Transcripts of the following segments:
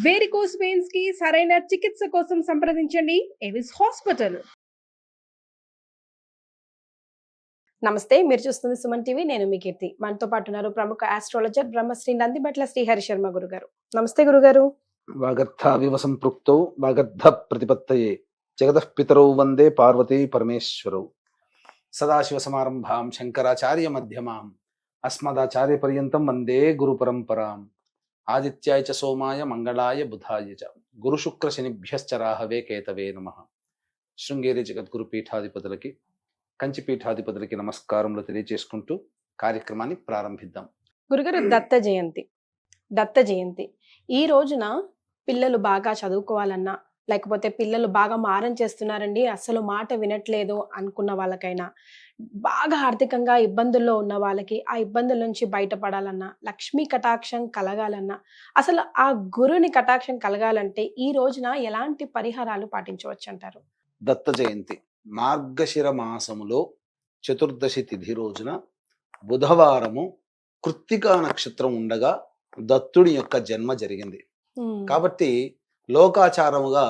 Varicose veins కి సరైన చికిత్స కోసం సంప్రదించండి ఎవిస్ హాస్పిటల్. నమస్తే, మీరు చూస్తుంది సుమన్ టీవీ. నేను మీ కీర్తి. మనతో పాటు ఉన్నారు ప్రముఖ ఆస్ట్రాలజర్ బ్రహ్మశ్రీ నందిబట్ల శ్రీహరి శర్మ గురుగారు. నమస్తే గురుగారు. వాగర్థావివ సంపృక్తౌ వాగర్థ ప్రతిపత్తయే జగతః పితరౌ వందే పార్వతీ పరమేశ్వరౌ. సదాశివ సమారంభాం శంకరాచార్య మధ్యమాం అస్మదాచార్య పర్యంతం వందే గురు పరంపరాం. ఆదిత్యాయ చ సోమాయ మంగళాయ బుధాయ చ గురు శుక్ర శనిభ్యశ్చ రాహవే కేతవే నమః. శృంగేరి జగద్గురు పీఠాధిపతులకి కంచి పీఠాధిపతులకి నమస్కారములు తెలియజేసుకుంటూ కార్యక్రమాన్ని ప్రారంభిద్దాం. గురుగారు, దత్త జయంతి ఈ రోజున పిల్లలు బాగా చదువుకోవాలన్నా, లేకపోతే పిల్లలు బాగా మారం చేస్తున్నారండి, అసలు మాట వినట్లేదు అనుకున్న వాళ్ళకైనా, బాగా ఆర్థికంగా ఇబ్బందుల్లో ఉన్న వాళ్ళకి ఆ ఇబ్బందుల నుంచి బయటపడాలన్నా, లక్ష్మీ కటాక్షం కలగాలన్నా, అసలు ఆ గురుని కటాక్షం కలగాలంటే ఈ రోజున ఎలాంటి పరిహారాలు పాటించవచ్చు అంటారు? దత్త జయంతి మార్గశిర మాసములో చతుర్దశి తిథి రోజున బుధవారము కృత్తికా నక్షత్రం ఉండగా దత్తుడి యొక్క జన్మ జరిగింది. కాబట్టి లోకాచారముగా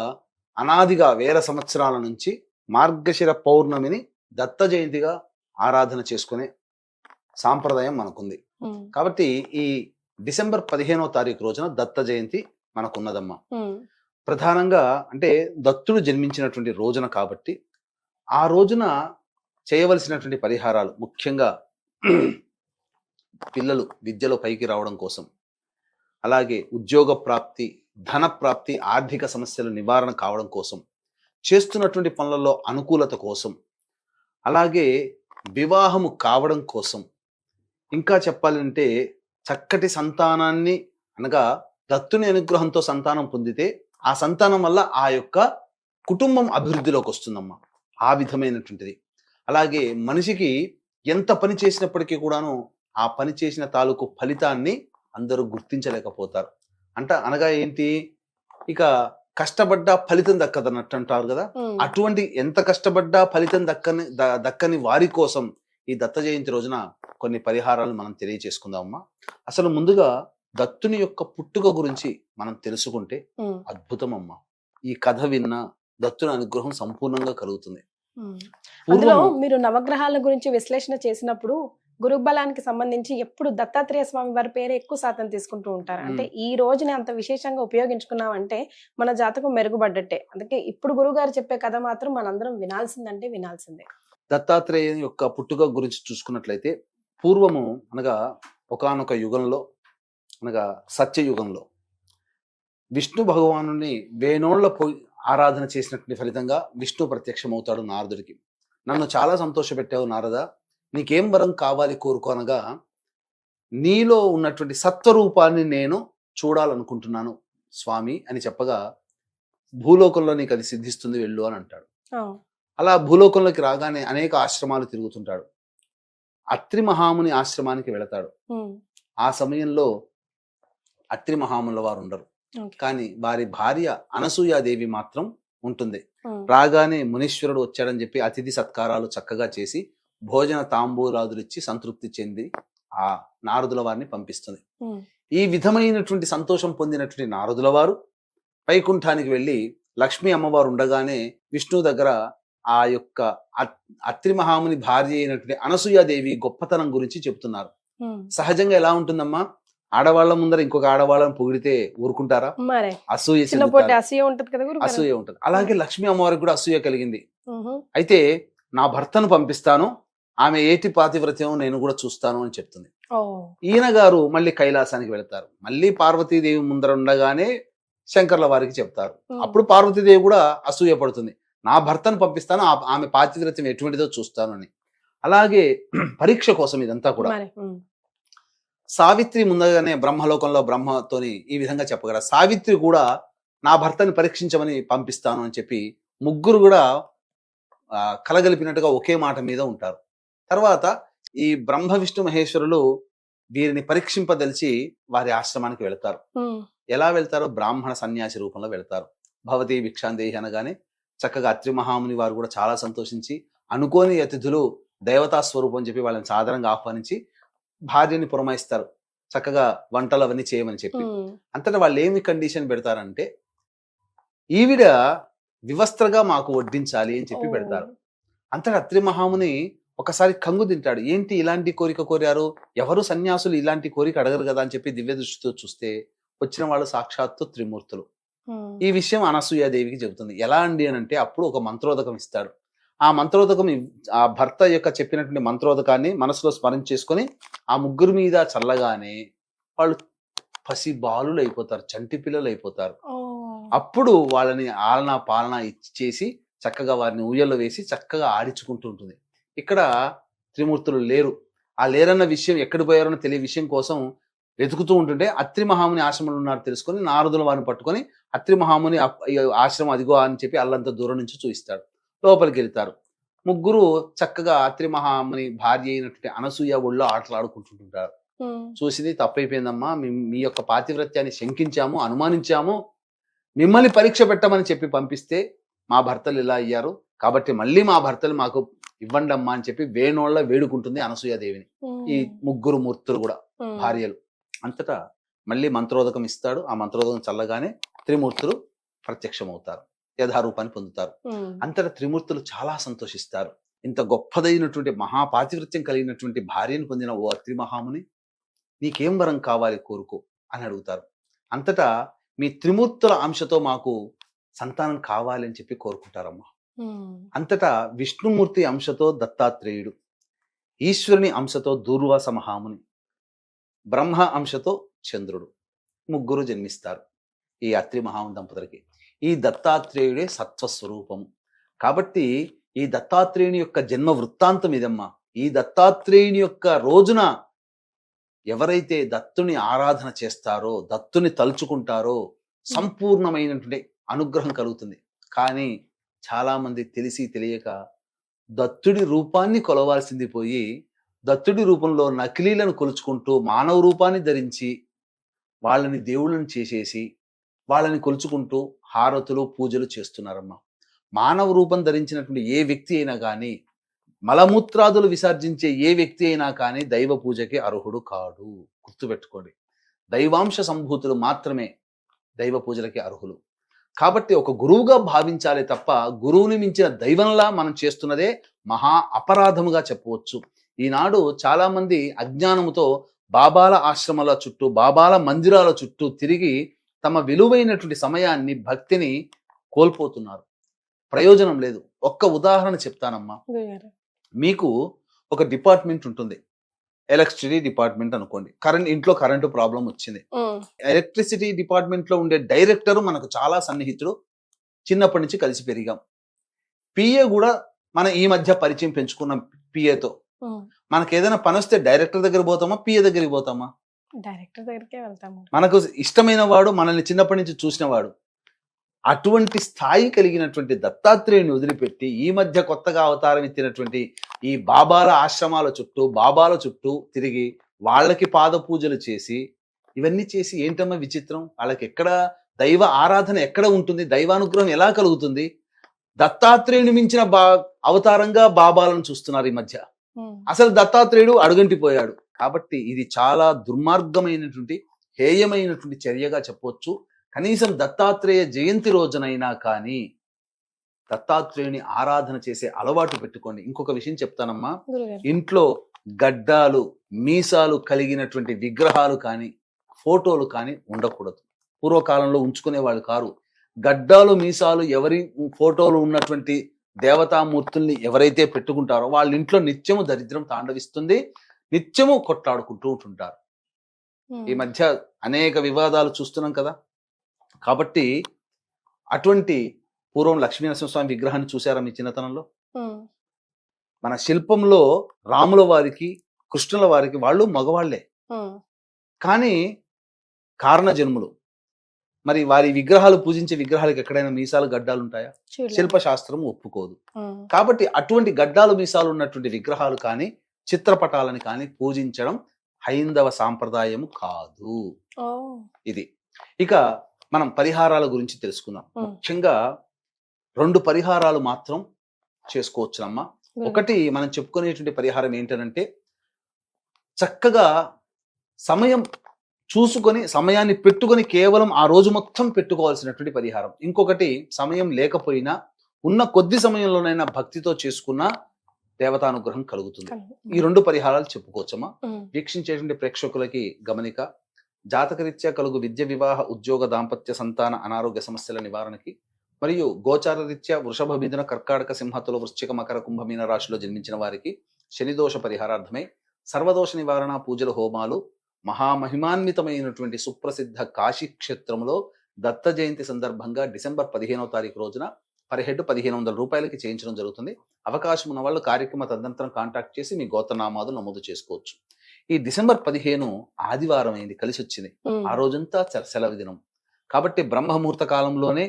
అనాదిగా వేల సంవత్సరాల నుంచి మార్గశిర పౌర్ణమిని దత్త జయంతిగా ఆరాధన చేసుకునే సాంప్రదాయం మనకుంది. కాబట్టి ఈ డిసెంబర్ 15వ తారీఖు రోజున దత్త జయంతి మనకున్నదమ్మా. ప్రధానంగా అంటే దత్తుడు జన్మించినటువంటి రోజున కాబట్టి ఆ రోజున చేయవలసినటువంటి పరిహారాలు ముఖ్యంగా పిల్లలు విద్యలో పైకి రావడం కోసం, అలాగే ఉద్యోగ ప్రాప్తి, ధన ప్రాప్తి, ఆర్థిక సమస్యల నివారణ కావడం కోసం, చేస్తున్నటువంటి పనులలో అనుకూలత కోసం, అలాగే వివాహము కావడం కోసం, ఇంకా చెప్పాలంటే చక్కటి సంతానాన్ని అనగా దత్తుని అనుగ్రహంతో సంతానం పొందితే ఆ సంతానం వల్ల ఆ యొక్క కుటుంబం అభివృద్ధిలోకి వస్తుందమ్మా. ఆ విధమైనటువంటిది. అలాగే మనిషికి ఎంత పని చేసినప్పటికీ కూడాను ఆ పని చేసిన తాలూకు ఫలితాన్ని అందరూ గుర్తించలేకపోతారు. అనగా ఏంటి, ఇక కష్టపడ్డా ఫలితం దక్కదన్నట్టు అంటారు కదా. అటువంటి ఎంత కష్టపడ్డా ఫలితం దక్కని వారి కోసం ఈ దత్త జయంతి రోజున కొన్ని పరిహారాలు మనం తెలియచేసుకుందామమ్మా. అసలు ముందుగా దత్తుని యొక్క పుట్టుక గురించి మనం తెలుసుకుంటే అద్భుతం అమ్మా. ఈ కథ విన్న దత్తుని అనుగ్రహం సంపూర్ణంగా కలుగుతుంది. అందులో మీరు నవగ్రహాల గురించి విశ్లేషణ చేసినప్పుడు గురుబలానికి సంబంధించి ఎప్పుడు దత్తాత్రేయ స్వామి వారి పేరు ఎక్కువ శాతం తీసుకుంటూ ఉంటారు. అంటే ఈ రోజుని అంత విశేషంగా ఉపయోగించుకున్నామంటే మన జాతకం మెరుగుపడ్డట్టే. అందుకే ఇప్పుడు గురువు గారు చెప్పే కథ మాత్రం మనందరం వినాల్సిందే. దత్తాత్రేయ యొక్క పుట్టుక గురించి చూసుకున్నట్లయితే పూర్వము అనగా ఒకానొక యుగంలో అనగా సత్యయుగంలో విష్ణు భగవానుని వేణోళ్ల ఆరాధన చేసినటువంటి ఫలితంగా విష్ణు ప్రత్యక్షమవుతాడు నారదుడికి. నన్ను చాలా సంతోషపెట్టావు నారద, నీకేం వరం కావాలి కోరుకోనగా, నీలో ఉన్నటువంటి సత్వరూపాన్ని నేను చూడాలనుకుంటున్నాను స్వామి అని చెప్పగా, భూలోకంలో నీకు అది సిద్ధిస్తుంది, వెళ్ళు అని అంటాడు. అలా భూలోకంలోకి రాగానే అనేక ఆశ్రమాలు తిరుగుతుంటాడు. అత్రి మహాముని ఆశ్రమానికి వెళతాడు. ఆ సమయంలో అత్రి మహాముల వారు ఉండరు, కానీ వారి భార్య అనసూయాదేవి మాత్రం ఉంటుంది. రాగానే మునీశ్వరుడు వచ్చాడని చెప్పి అతిథి సత్కారాలు చక్కగా చేసి భోజన తాంబూలాదులు ఇచ్చి సంతృప్తి చెంది ఆ నారదుల వారిని పంపిస్తుంది. ఈ విధమైనటువంటి సంతోషం పొందినటువంటి నారదుల వారు వైకుంఠానికి వెళ్ళి లక్ష్మీ అమ్మవారు ఉండగానే విష్ణు దగ్గర ఆ యొక్క అత్రి మహాముని భార్య అయినటువంటి అనసూయాదేవి గొప్పతనం గురించి చెప్తున్నారు. సహజంగా ఎలా ఉంటుందమ్మా, ఆడవాళ్ల ముందర ఇంకొక ఆడవాళ్ళని పొగిడితే ఊరుకుంటారా? అసూయ ఉంటుంది. అలాగే లక్ష్మీ అమ్మవారికి కూడా అసూయ కలిగింది. అయితే నా భర్తను పంపిస్తాను, ఆమె ఏటి పాతివ్రత్యం నేను కూడా చూస్తాను అని చెప్తుంది. ఈయన గారు మళ్ళీ కైలాసానికి వెళతారు. మళ్ళీ పార్వతీదేవి ముందర ఉండగానే శంకర్ల వారికి చెప్తారు. అప్పుడు పార్వతీదేవి కూడా అసూయ పడుతుంది, నా భర్తను పంపిస్తాను, ఆమె పాతివ్రత్యం ఎటువంటిదో చూస్తాను అని. అలాగే పరీక్ష కోసం ఇదంతా కూడా. సావిత్రి ముందుగానే బ్రహ్మలోకంలో బ్రహ్మతోని ఈ విధంగా చెప్పగల, సావిత్రి కూడా నా భర్తని పరీక్షించమని పంపిస్తాను అని చెప్పి ముగ్గురు కూడా కలగలిపినట్టుగా ఒకే మాట మీద ఉంటారు. తర్వాత ఈ బ్రహ్మ విష్ణు మహేశ్వరులు వీరిని పరీక్షింపదలిచి వారి ఆశ్రమానికి వెళతారు. ఎలా వెళ్తారో బ్రాహ్మణ సన్యాసి రూపంలో వెళతారు. భవతి భిక్షాందేహి అనగానే చక్కగా అత్రి మహాముని వారు కూడా చాలా సంతోషించి, అనుకోని అతిథులు దేవతా స్వరూపం చెప్పి వాళ్ళని సాధారణంగా ఆహ్వానించి భార్యని పురమాయిస్తారు. చక్కగా వంటలు అవన్నీ చేయమని చెప్పి. అంతటా వాళ్ళు ఏమి కండిషన్ పెడతారంటే, ఈవిడ వివస్త్రగా మాకు వడ్డించాలి అని చెప్పి పెడతారు. అంతటా అత్రి మహాముని ఒకసారి కంగు తింటాడు. ఏంటి ఇలాంటి కోరిక కోరారు? ఎవరు సన్యాసులు ఇలాంటి కోరిక అడగరు కదా అని చెప్పి దివ్య దృష్టితో చూస్తే వచ్చిన వాళ్ళు సాక్షాత్తు త్రిమూర్తులు. ఈ విషయం అనసూయాదేవికి చెబుతుంది. ఎలా అండి అని అంటే, అప్పుడు ఒక మంత్రోదకం ఇస్తాడు. ఆ మంత్రోదకం ఆ భర్త యొక్క చెప్పినటువంటి మంత్రోదకాన్ని మనసులో స్మరణ చేసుకొని ఆ ముగ్గురు మీద చల్లగానే వాళ్ళు పసి బాలులు అయిపోతారు, చంటి పిల్లలు అయిపోతారు. అప్పుడు వాళ్ళని ఆలనా పాలన ఇచ్చేసి చక్కగా వారిని ఊయల్లో వేసి చక్కగా ఆడించుకుంటూ ఉంటుంది. ఇక్కడ త్రిమూర్తులు లేరు. ఆ లేరన్న విషయం ఎక్కడ పోయారో తెలియ విషయం కోసం వెతుకుతూ ఉంటుంటే అత్రి మహాముని ఆశ్రమంలో ఉన్నారు తెలుసుకొని నారదుల వారిని పట్టుకొని అత్రి మహాముని ఆశ్రమం అదిగో అని చెప్పి అల్లంత దూరం నుంచి చూపిస్తాడు. లోపలికి వెళ్తారు. ముగ్గురు చక్కగా అత్రి మహాముని భార్య అయినటువంటి అనసూయ ఒళ్ళో ఆటలాడుకుంటుంటారు. చూసింది తప్పైపోయిందమ్మా, మీ యొక్క పాతివ్రత్యాన్ని శంకించాము, అనుమానించాము, మిమ్మల్ని పరీక్ష పెట్టమని చెప్పి పంపిస్తే మా భర్తలు ఇలా అయ్యారు, కాబట్టి మళ్ళీ మా భర్తలు మాకు ఇవ్వండి అమ్మా అని చెప్పి వేణోళ్ళ వేడుకుంటుంది అనసూయాదేవిని. ఈ ముగ్గురు మూర్తులు కూడా భార్యలు. అంతటా మళ్ళీ మంత్రోదకం ఇస్తాడు. ఆ మంత్రోదకం చల్లగానే త్రిమూర్తులు ప్రత్యక్షమవుతారు, యథారూపాన్ని పొందుతారు. అంతటా త్రిమూర్తులు చాలా సంతోషిస్తారు. ఇంత గొప్పదైనటువంటి మహాపాతివృత్యం కలిగినటువంటి భార్యను పొందిన ఓ అత్రి మహాముని, నీకేం వరం కావాలి కోరుకో అని అడుగుతారు. అంతటా మీ త్రిమూర్తుల అంశతో మాకు సంతానం కావాలి అని చెప్పి కోరుకుంటారమ్మా. అంతటా విష్ణుమూర్తి అంశతో దత్తాత్రేయుడు, ఈశ్వరుని అంశతో దూర్వాస మహాముని, బ్రహ్మ అంశతో చంద్రుడు ముగ్గురు జన్మిస్తారు ఈ అత్రి మహాముని దంపతులకి. ఈ దత్తాత్రేయుడే సత్వస్వరూపము. కాబట్టి ఈ దత్తాత్రేయుని యొక్క జన్మ వృత్తాంతం ఇదమ్మా. ఈ దత్తాత్రేయుని యొక్క రోజున ఎవరైతే దత్తుని ఆరాధన చేస్తారో, దత్తుని తలుచుకుంటారో సంపూర్ణమైనటువంటి అనుగ్రహం కలుగుతుంది. కానీ చాలా మంది తెలిసి తెలియక దత్తుడి రూపాన్ని కొలవాల్సింది పోయి దత్తుడి రూపంలో నకిలీలను కొలుచుకుంటూ మానవ రూపాన్ని ధరించి వాళ్ళని దేవుళ్ళని చేసేసి వాళ్ళని కొలుచుకుంటూ హారతులు పూజలు చేస్తున్నారమ్మా. మానవ రూపం ధరించినటువంటి ఏ వ్యక్తి అయినా కానీ, మలమూత్రాదులు విసర్జించే ఏ వ్యక్తి అయినా కానీ దైవ పూజకి అర్హుడు కాడు. గుర్తుపెట్టుకోండి, దైవాంశ సంభూతులు మాత్రమే దైవ పూజలకి అర్హులు. కాబట్టి ఒక గురువుగా భావించాలి తప్ప గురువుని మించిన దైవంలా మనం చేస్తున్నదే మహా అపరాధముగా చెప్పవచ్చు. ఈనాడు చాలా మంది అజ్ఞానముతో బాబాల ఆశ్రమాల చుట్టూ, బాబాల మందిరాల చుట్టూ తిరిగి తమ విలువైనటువంటి సమయాన్ని, భక్తిని కోల్పోతున్నారు. ప్రయోజనం లేదు. ఒక్క ఉదాహరణ చెప్తానమ్మా. మీకు ఒక డిపార్ట్మెంట్ ఉంటుంది, ఎలక్ట్రిసిటీ డిపార్ట్మెంట్ అనుకోండి. ఇంట్లో కరెంటు ప్రాబ్లం వచ్చింది. ఎలక్ట్రిసిటీ డిపార్ట్మెంట్ లో ఉండే డైరెక్టర్ మనకు చాలా సన్నిహితుడు, చిన్నప్పటి నుంచి కలిసి పెరిగాం. పిఏ కూడా మన ఈ మధ్య పరిచయం పెంచుకున్న పిఏతో మనకు ఏదైనా పని వస్తే డైరెక్టర్ దగ్గర పోతామా, పిఏ దగ్గరికి పోతామా? డైరెక్టర్ దగ్గరికే వెళ్తాము. మనకు ఇష్టమైన వాడు, మనల్ని చిన్నప్పటి నుంచి చూసిన వాడు. అటువంటి స్థాయి కలిగినటువంటి దత్తాత్రేయుని వదిలిపెట్టి ఈ మధ్య కొత్తగా అవతారం ఎత్తినటువంటి ఈ బాబాల ఆశ్రమాల చుట్టూ, బాబాల చుట్టూ తిరిగి వాళ్ళకి పాద పూజలు చేసి ఇవన్నీ చేసి ఏంటమ్మా విచిత్రం? వాళ్ళకి ఎక్కడ దైవ ఆరాధన ఎక్కడ ఉంటుంది? దైవానుగ్రహం ఎలా కలుగుతుంది? దత్తాత్రేయుని మించిన అవతారంగా బాబాలను చూస్తున్నారు ఈ మధ్య. అసలు దత్తాత్రేయుడు అడుగంటిపోయాడు. కాబట్టి ఇది చాలా దుర్మార్గమైనటువంటి, హేయమైనటువంటి చర్యగా చెప్పవచ్చు. కనీసం దత్తాత్రేయ జయంతి రోజునైనా కానీ దత్తాత్రేయుని ఆరాధన చేసే అలవాటు పెట్టుకోండి. ఇంకొక విషయం చెప్తానమ్మా, ఇంట్లో గడ్డాలు, మీసాలు కలిగినటువంటి విగ్రహాలు కానీ, ఫోటోలు కానీ ఉండకూడదు. పూర్వకాలంలో ఉంచుకునేవాళ్ళు కారు. గడ్డాలు, మీసాలు ఎవరి ఫోటోలు ఉన్నటువంటి దేవతామూర్తుల్ని ఎవరైతే పెట్టుకుంటారో వాళ్ళ ఇంట్లో నిత్యము దరిద్రం తాండవిస్తుంది, నిత్యము కొట్లాడుకుంటూ ఉంటుంటారు. ఈ మధ్య అనేక వివాదాలు చూస్తున్నాం కదా. కాబట్టి అటువంటి పూర్వం లక్ష్మీనరసింహస్వామి విగ్రహాన్ని చూసారా మీ చిన్నతనంలో? మన శిల్పంలో రాముల వారికి, కృష్ణుల వారికి వాళ్ళు మగవాళ్లే, కానీ కారణ జన్ములు. మరి వారి విగ్రహాలు, పూజించే విగ్రహాలకు ఎక్కడైనా మీసాలు, గడ్డాలు ఉంటాయా? శిల్పశాస్త్రం ఒప్పుకోదు. కాబట్టి అటువంటి గడ్డాలు, మీసాలు ఉన్నటువంటి విగ్రహాలు కానీ, చిత్రపటాలను కానీ పూజించడం హైందవ సాంప్రదాయము కాదు. ఇది. ఇక మనం పరిహారాల గురించి తెలుసుకుందాం. ముఖ్యంగా 2 పరిహారాలు మాత్రం చేసుకోవచ్చునమ్మా. ఒకటి మనం చెప్పుకునేటువంటి పరిహారం ఏంటంటే, చక్కగా సమయం చూసుకొని సమయాన్ని పెట్టుకొని కేవలం ఆ రోజు మొత్తం పెట్టుకోవాల్సినటువంటి పరిహారం. ఇంకొకటి, సమయం లేకపోయినా ఉన్న కొద్ది సమయంలోనైనా భక్తితో చేసుకున్న దేవతానుగ్రహం కలుగుతుంది. ఈ 2 పరిహారాలు చెప్పుకోవచ్చమ్మా. వీక్షించేటువంటి ప్రేక్షకులకి గమనిక, జాతకరీత్యా కలుగు విద్య, వివాహ, ఉద్యోగ, దాంపత్య, సంతాన, అనారోగ్య సమస్యల నివారణకి మరియు గోచార రీత్యా వృషభ, మిథున, కర్కాటక, సింహ, తుల, వృశ్చిక, మకర, కుంభ, మీన రాశిలో జన్మించిన వారికి శనిదోష పరిహారార్థమై సర్వదోష నివారణ పూజల, హోమాలు మహామహిమాన్వితమైనటువంటి సుప్రసిద్ధ కాశీ క్షేత్రంలో దత్త జయంతి సందర్భంగా డిసెంబర్ 15వ తారీఖు రోజున పర్ హెడ్ 1500 రూపాయలకి చేయించడం జరుగుతుంది. అవకాశం ఉన్న వాళ్ళు కార్యక్రమ తదనంతరం కాంటాక్ట్ చేసి మీ గోత్రనామాలు నమోదు చేసుకోవచ్చు. ఈ డిసెంబర్ 15 ఆదివారం అయింది, కలిసి వచ్చింది. ఆ రోజంతా సెలవు దినం కాబట్టి బ్రహ్మముహూర్త కాలంలోనే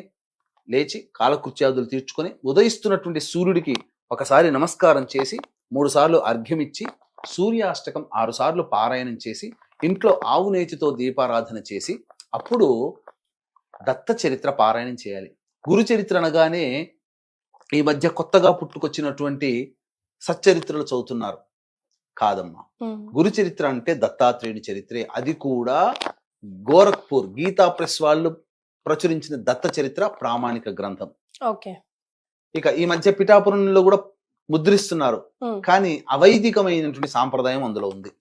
లేచి కాలకృత్యాదులు తీర్చుకొని ఉదయిస్తున్నటువంటి సూర్యుడికి ఒకసారి నమస్కారం చేసి 3 సార్లు అర్ఘ్యమిచ్చి సూర్యాష్టకం 6 సార్లు పారాయణం చేసి ఇంట్లో ఆవు నేతితో దీపారాధన చేసి అప్పుడు దత్త చరిత్ర పారాయణం చేయాలి. గురు చరిత్ర అనగానే ఈ మధ్య కొత్తగా పుట్టుకొచ్చినటువంటి సచ్చరిత్రలు చదువుతున్నారు. కాదమ్మా, గురు చరిత్ర అంటే దత్తాత్రేయుని చరిత్రే. అది కూడా గోరఖ్పూర్ గీతా ప్రెస్ వాళ్ళు ప్రచురించిన దత్త చరిత్ర ప్రామాణిక గ్రంథం. ఇక ఈ మధ్య పిఠాపురంలో కూడా ముద్రిస్తున్నారు, కానీ అవైదికమైనటువంటి సాంప్రదాయం అందులో ఉంది.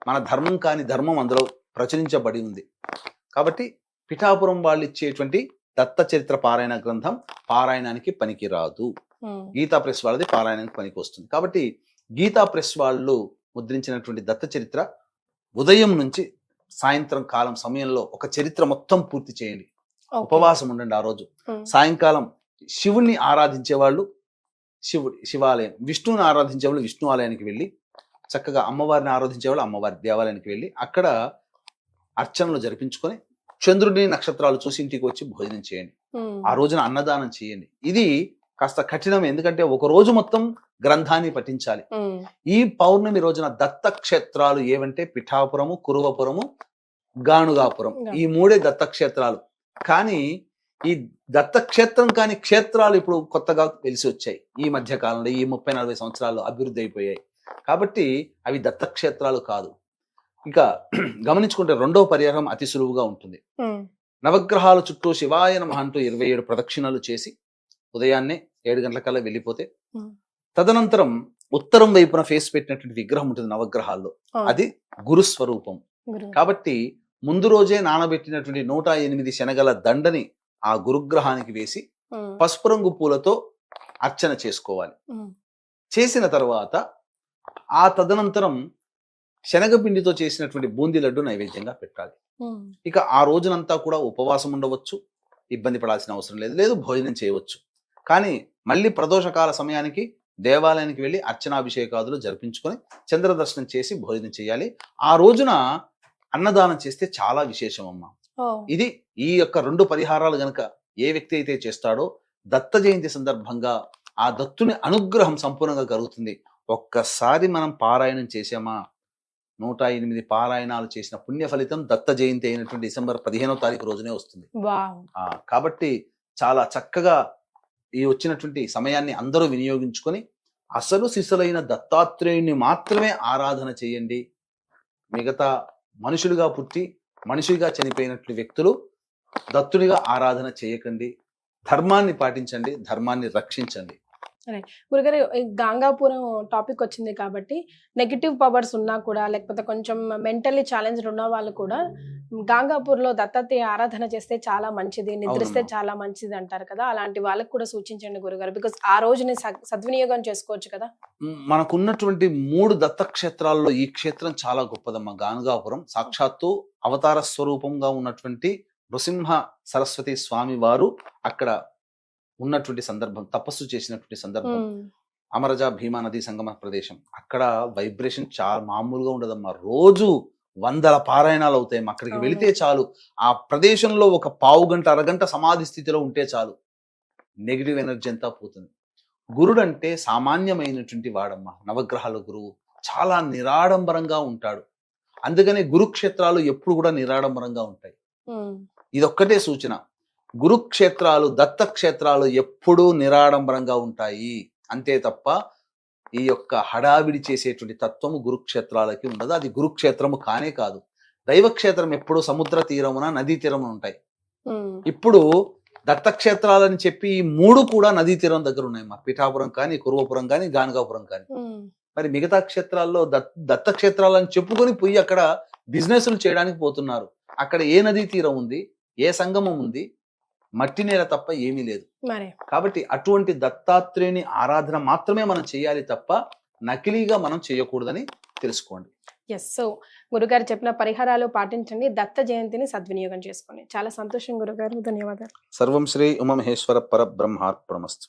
మన ధర్మం కాని ధర్మం అందులో ప్రచురించబడి ఉంది. కాబట్టి పిఠాపురం వాళ్ళు ఇచ్చేటువంటి దత్త చరిత్ర పారాయణ గ్రంథం పారాయణానికి పనికిరాదు. గీతా ప్రెస్ వాళ్ళది పారాయణానికి పనికి వస్తుంది. కాబట్టి గీతా ప్రెస్ వాళ్ళు ముద్రించినటువంటి దత్త చరిత్ర ఉదయం నుంచి సాయంత్రం కాలం సమయంలో ఒక చరిత్ర మొత్తం పూర్తి చేయండి. ఉపవాసం ఉండండి ఆ రోజు. సాయంకాలం శివుణ్ణి ఆరాధించే వాళ్ళు శివాలయం, విష్ణువుని ఆరాధించే వాళ్ళు విష్ణు ఆలయానికి వెళ్ళి, చక్కగా అమ్మవారిని ఆరాధించే వాళ్ళు అమ్మవారి దేవాలయానికి వెళ్ళి అక్కడ అర్చనలు జరిపించుకొని చంద్రుడిని నక్షత్రాలు చూసి ఇంటికి వచ్చి భోజనం చేయండి. ఆ రోజున అన్నదానం చేయండి. ఇది కాస్త కఠినం, ఎందుకంటే ఒక రోజు మొత్తం గ్రంథాన్ని పఠించాలి. ఈ పౌర్ణమి రోజున దత్త క్షేత్రాలు ఏవంటే పిఠాపురము, కురువపురము, గాణుగాపురం, ఈ 3 దత్త క్షేత్రాలు. కానీ ఈ దత్తక్షేత్రం కాని క్షేత్రాలు ఇప్పుడు కొత్తగా తెలిసి వచ్చాయి. ఈ మధ్య కాలంలో ఈ 30-40 సంవత్సరాల్లో అభివృద్ధి అయిపోయాయి. కాబట్టి అవి దత్తక్షేత్రాలు కాదు. ఇక గమనించుకుంటే 2వ పరిహారం అతి సులువుగా ఉంటుంది. నవగ్రహాల చుట్టూ శివాయ నమః అంటూ 27 ప్రదక్షిణలు చేసి ఉదయాన్నే 7 గంటలకల్లా వెళ్ళిపోతే, తదనంతరం ఉత్తరం వైపున ఫేస్ పెట్టినటువంటి విగ్రహం ఉంటుంది నవగ్రహాల్లో, అది గురుస్వరూపం. కాబట్టి ముందు రోజే నానబెట్టినటువంటి 108 శనగల దండని ఆ గురుగ్రహానికి వేసి పసుపు రంగు పూలతో అర్చన చేసుకోవాలి. చేసిన తర్వాత ఆ తదనంతరం శనగపిండితో చేసినటువంటి బూందీ లడ్డు నైవేద్యంగా పెట్టాలి. ఇక ఆ రోజునంతా కూడా ఉపవాసం ఉండవచ్చు, ఇబ్బంది పడాల్సిన అవసరం లేదు, భోజనం చేయవచ్చు. కానీ మళ్ళీ ప్రదోషకాల సమయానికి దేవాలయానికి వెళ్ళి అర్చనాభిషేకాదులు జరిపించుకొని చంద్రదర్శనం చేసి భోజనం చేయాలి. ఆ రోజున అన్నదానం చేస్తే చాలా విశేషం అమ్మా. ఇది ఈ యొక్క 2 పరిహారాలు గనక ఏ వ్యక్తి అయితే చేస్తాడో దత్త జయంతి సందర్భంగా ఆ దత్తుని అనుగ్రహం సంపూర్ణంగా కలుగుతుంది. ఒక్కసారి మనం పారాయణం చేసామా, 108 పారాయణాలు చేసిన పుణ్య ఫలితం దత్త జయంతి అయినటువంటి డిసెంబర్ 15వ తారీఖు రోజునే వస్తుంది. కాబట్టి చాలా చక్కగా ఈ వచ్చినటువంటి సమయాన్ని అందరూ వినియోగించుకొని అసలు సిసలైన దత్తాత్రేయుని మాత్రమే ఆరాధన చేయండి. మిగతా మనుషులుగా పుట్టి మనిషిగా చనిపోయినట్లు వ్యక్తులు దత్తునిగా ఆరాధన చేయకండి. ధర్మాన్ని పాటించండి, ధర్మాన్ని రక్షించండి. గురుగారు, గాంగాపురం టాపిక్ వచ్చింది కాబట్టి నెగిటివ్ పవర్స్ ఉన్నా కూడా, లేకపోతే కొంచెం మెంటల్లీ ఛాలెంజ్ ఉన్న వాళ్ళు కూడా గాంగాపూర్లో దత్తాత్రేయ ఆరాధన చేస్తే చాలా మంచిది, నిద్రిస్తే చాలా మంచిది అంటారు కదా. అలాంటి వాళ్ళకి కూడా సూచించండి గురుగారు, బికాస్ ఆ రోజుని సద్వినియోగం చేసుకోవచ్చు కదా. మనకున్నటువంటి 3 దత్త క్షేత్రాల్లో ఈ క్షేత్రం చాలా గొప్పదమ్మా. గాంగాపురం సాక్షాత్తు అవతార స్వరూపంగా ఉన్నటువంటి నృసింహ సరస్వతి స్వామి వారు అక్కడ ఉన్నటువంటి సందర్భం, తపస్సు చేసినటువంటి సందర్భం. అమరజా భీమా నదీ సంగమ ప్రదేశం. అక్కడ వైబ్రేషన్ చాలా మామూలుగా ఉండదమ్మా. రోజు 100 పారాయణాలు అవుతాయి. అక్కడికి వెళితే చాలు, ఆ ప్రదేశంలో ఒక పావు గంట అరగంట సమాధి స్థితిలో ఉంటే చాలు, నెగిటివ్ ఎనర్జీ అంతా పోతుంది. గురుడు అంటే సామాన్యమైనటువంటి వాడమ్మా. నవగ్రహాల గురువు చాలా నిరాడంబరంగా ఉంటాడు. అందుకనే గురుక్షేత్రాలు ఎప్పుడు కూడా నిరాడంబరంగా ఉంటాయి. ఇదొక్కటే సూచన. గురుక్షేత్రాలు, దత్తక్షేత్రాలు ఎప్పుడూ నిరాడంబరంగా ఉంటాయి. అంతే తప్ప ఈ యొక్క హడావిడి చేసేటువంటి తత్వము గురుక్షేత్రాలకి ఉండదు. అది గురుక్షేత్రము కానే కాదు. దైవక్షేత్రం ఎప్పుడు సముద్ర తీరమున నదీ తీరమున ఉంటాయి. ఉమ్, ఇప్పుడు దత్తక్షేత్రాలని చెప్పి ఈ 3 కూడా నదీ తీరం దగ్గర ఉన్నాయి. మా పిఠాపురం కానీ, కురువపురం కానీ, గానగాపురం కానీ. ఉమ్, మరి మిగతా క్షేత్రాల్లో దత్తక్షేత్రాలని చెప్పుకొని పోయి అక్కడ బిజినెస్లు చేయడానికి పోతున్నారు. అక్కడ ఏ నదీ తీరం ఉంది, ఏ సంగమం ఉంది, మట్టి నేల తప్ప ఏమీ లేదు. మరి కాబట్టి అటువంటి దత్తాత్రేయుని ఆరాధన మాత్రమే మనం చేయాలి తప్ప నకిలీగా మనం చేయకూడదని తెలుసుకోండి. ఎస్. సో గురుగారు చెప్పిన పరిహారాలు పాటించండి, దత్త జయంతిని సద్వినియోగం చేసుకోండి. చాలా సంతోషం గురుగారు, ధన్యవాదాలు. సర్వం శ్రీ ఉమామహేశ్వర పరబ్రహ్మార్పణమస్తు.